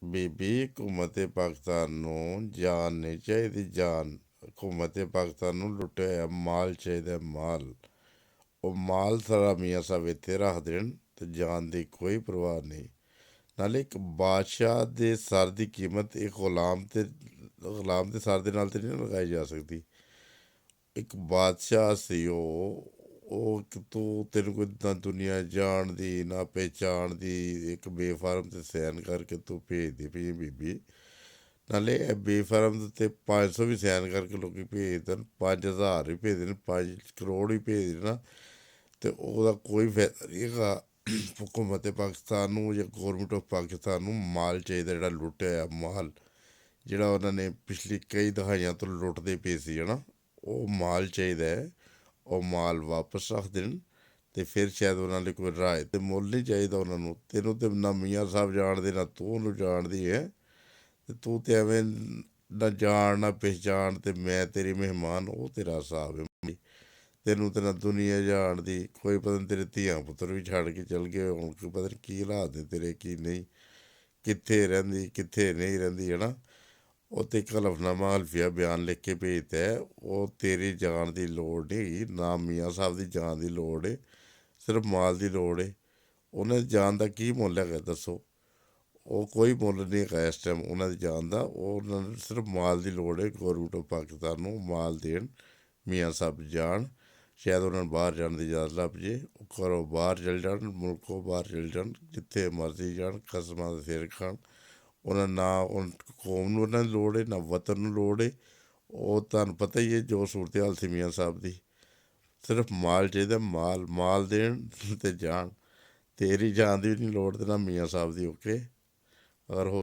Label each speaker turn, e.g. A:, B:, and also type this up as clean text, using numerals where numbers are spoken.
A: ਬੀਬੀ ਹਕੂਮਤ ਪਾਕਿਸਤਾਨ ਨੂੰ ਜਾਨ ਨਹੀਂ ਚਾਹੀਦੀ, ਜਾਨ। ਹਕੂਮਤ ਪਾਕਿਸਤਾਨ ਨੂੰ ਲੁੱਟਿਆ ਹੋਇਆ ਮਾਲ ਚਾਹੀਦਾ, ਮਾਲ। ਉਹ ਮਾਲ ਸਾਰਾ ਮੀਆਂ ਸਾਹਿਬ ਇੱਥੇ ਰੱਖ ਦੇਣ ਤੇ ਜਾਨ ਦੀ ਕੋਈ ਪਰਵਾਹ ਨਹੀਂ। ਨਾਲੇ ਇੱਕ ਬਾਦਸ਼ਾਹ ਦੇ ਸਰ ਦੀ ਕੀਮਤ ਇੱਕ ਗੁਲਾਮ ਦੇ ਸਰ ਦੇ ਨਾਲ ਤੇ ਨਹੀਂ ਲਗਾਈ ਜਾ ਸਕਦੀ। ਇੱਕ ਬਾਦਸ਼ਾਹ ਸੀ ਉਹ ਇੱਕ ਤੈਨੂੰ ਕੋਈ ਨਾ ਦੁਨੀਆ ਜਾਣਦੀ ਨਾ ਪਹਿਚਾਣਦੀ, ਇੱਕ ਬੇਫਾਰਮ ਤੇ ਸਾਈਨ ਕਰਕੇ ਤੂੰ ਭੇਜਦੀ ਪਈ ਬੀਬੀ। ਨਾਲੇ ਇਹ ਬੇਫਾਰਮ ਦੇ ਉੱਤੇ 500 ਵੀ ਸਾਈਨ ਕਰਕੇ ਲੋਕ ਭੇਜ ਦੇਣ, 5000 ਵੀ ਭੇਜ ਦੇਣ, 5 ਕਰੋੜ ਵੀ ਭੇਜ ਦੇਣ ਨਾ, ਤੇ ਉਹਦਾ ਕੋਈ ਫਾਇਦਾ ਨਹੀਂ ਹੈਗਾ। ਹਕੂਮਤ ਪਾਕਿਸਤਾਨ ਨੂੰ ਜਾਂ ਗੌਰਮੈਂਟ ਆਫ ਪਾਕਿਸਤਾਨ ਨੂੰ ਮਾਲ ਚਾਹੀਦਾ, ਜਿਹੜਾ ਲੁੱਟਿਆ ਆ ਮਾਲ, ਜਿਹੜਾ ਉਹਨਾਂ ਨੇ ਪਿਛਲੀ ਕਈ ਦਹਾਈਆਂ ਤੋਂ ਲੁੱਟਦੇ ਪਏ ਸੀ ਹੈ ਨਾ, ਉਹ ਮਾਲ ਚਾਹੀਦਾ ਹੈ। ਉਹ ਮਾਲ ਵਾਪਸ ਰੱਖ ਦੇਣ ਅਤੇ ਫਿਰ ਸ਼ਾਇਦ ਉਹਨਾਂ ਲਈ ਕੋਈ ਰਾਏ ਅਤੇ ਮੁੱਲ ਨਹੀਂ ਚਾਹੀਦਾ ਉਹਨਾਂ ਨੂੰ। ਤੈਨੂੰ ਤਾਂ ਨਾ ਮੀਆਂ ਸਾਹਿਬ ਜਾਣਦੇ ਨਾ ਤੂੰ ਉਹਨੂੰ ਜਾਣਦੀ ਹੈ, ਅਤੇ ਤੂੰ ਤਾਂ ਐਵੇਂ ਨਾ ਜਾਣ ਨਾ ਪਹਿਚਾਣ ਅਤੇ ਮੈਂ ਤੇਰੀ ਮਹਿਮਾਨ, ਉਹ ਤੇਰਾ ਹਿਸਾਬ ਹੈ। ਤੈਨੂੰ ਤਾਂ ਨਾ ਦੁਨੀਆ ਜਾਣਦੀ, ਕੋਈ ਪਤਾ ਨਹੀਂ ਤੇਰੇ ਧੀਆਂ ਪੁੱਤਰ ਵੀ ਛੱਡ ਕੇ ਚਲ ਗਏ ਹੁਣ, ਕੋਈ ਪਤਾ ਨਹੀਂ ਕੀ ਹਾਲਾਤ ਨੇ ਤੇਰੇ ਕੀ ਨਹੀਂ, ਕਿੱਥੇ ਰਹਿੰਦੀ ਕਿੱਥੇ ਨਹੀਂ ਰਹਿੰਦੀ ਹੈ ਨਾ। ਉਹ ਤੇ ਇੱਕ ਹਲਫਨਾਮਾ ਹਲਫੀਆ ਬਿਆਨ ਲਿਖ ਕੇ ਭੇਜਦਾ ਹੈ। ਉਹ ਤੇਰੀ ਜਾਣ ਦੀ ਲੋੜ ਨਹੀਂ ਹੈਗੀ, ਨਾ ਮੀਆਂ ਸਾਹਿਬ ਦੀ ਜਾਣ ਦੀ ਲੋੜ ਹੈ, ਸਿਰਫ ਮਾਲ ਦੀ ਲੋੜ ਹੈ। ਉਹਨਾਂ ਦੀ ਜਾਨ ਦਾ ਕੀ ਮੁੱਲ ਹੈਗਾ ਦੱਸੋ? ਉਹ ਕੋਈ ਮੁੱਲ ਨਹੀਂ ਹੈਗਾ ਇਸ ਟਾਈਮ ਉਹਨਾਂ ਦੀ ਜਾਨ ਦਾ। ਉਹਨਾਂ ਨੂੰ ਸਿਰਫ ਮਾਲ ਦੀ ਲੋੜ ਹੈ। ਗੌਰਮੈਂਟ ਆਫ ਪਾਕਿਸਤਾਨ ਨੂੰ ਮਾਲ ਦੇਣ, ਮੀਆਂ ਸਾਹਿਬ ਜਾਣ, ਸ਼ਾਇਦ ਉਹਨਾਂ ਨੂੰ ਬਾਹਰ ਜਾਣ ਦੀ ਇਜਾਜ਼ਤ ਲੱਭ ਜੇ, ਉਹ ਘਰੋਂ ਬਾਹਰ ਚਲ ਜਾਣ, ਮੁਲਕੋਂ ਬਾਹਰ ਚਲ ਜਾਣ, ਜਿੱਥੇ ਮਰਜ਼ੀ ਜਾਣ, ਕਸਮਾਂ ਦੇ ਸਿਰ ਖਾਣ। ਉਹਨਾਂ ਨਾ ਕੌਮ ਨੂੰ ਉਹਨਾਂ ਦੀ ਲੋੜ ਹੈ, ਨਾ ਵਤਨ ਨੂੰ ਲੋੜ ਹੈ। ਉਹ ਤੁਹਾਨੂੰ ਪਤਾ ਹੀ ਹੈ ਜੋ ਸੂਰਤ ਹਾਲ ਸੀ ਮੀਆਂ ਸਾਹਿਬ ਦੀ। ਸਿਰਫ ਮਾਲ ਚਾਹੀਦਾ, ਮਾਲ ਦੇਣ ਅਤੇ ਜਾਣ। ਤੇਰੀ ਜਾਣ ਦੀ ਵੀ ਨਹੀਂ ਲੋੜ ਤੇ ਨਾ ਮੀਆਂ ਸਾਹਿਬ ਦੀ। ਓਕੇ, ਅਗਰ ਹੋ